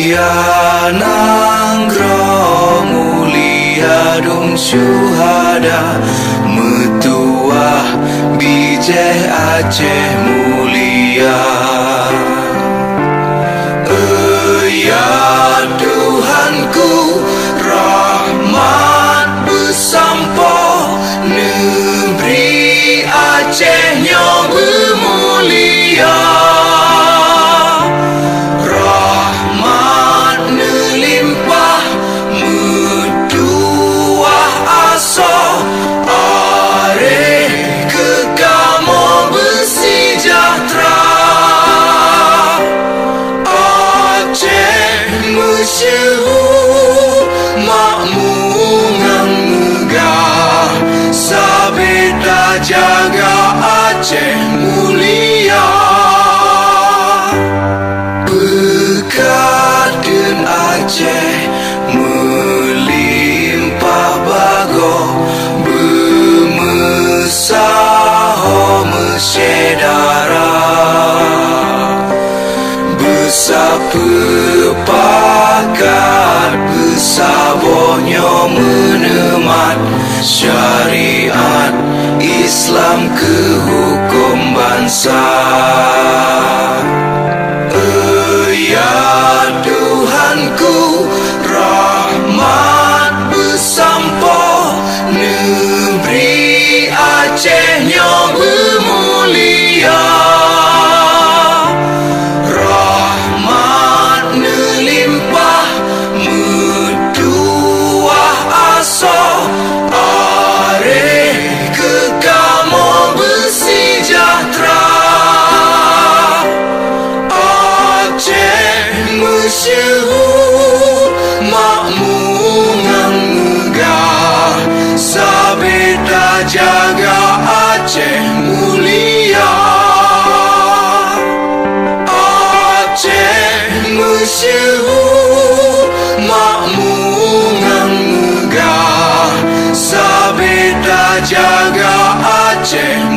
mulia nangro mulia dum syuhada metuah bijeh Aceh mulia. Ya Tuhanku, rahmat bersampo negeri Aceh nyo bermulia. Rahmat nelimpah metuah aso are kekamo bersejahtera. Masyhur makmur ngang megah sabeda jaga Aceh mulia. Berkat den Aceh melimpah bago bermesaho mesyedara sepakat bersabonyo menemat syariat Islam ke hukum bangsa. Ya Tuhanku, rahmat bersampo negeri Aceh nyo bermulia. Masyhur makmur ngang megah sabeda jaga Aceh mulia. Aceh masyhur makmur ngang megah sabeda jaga Aceh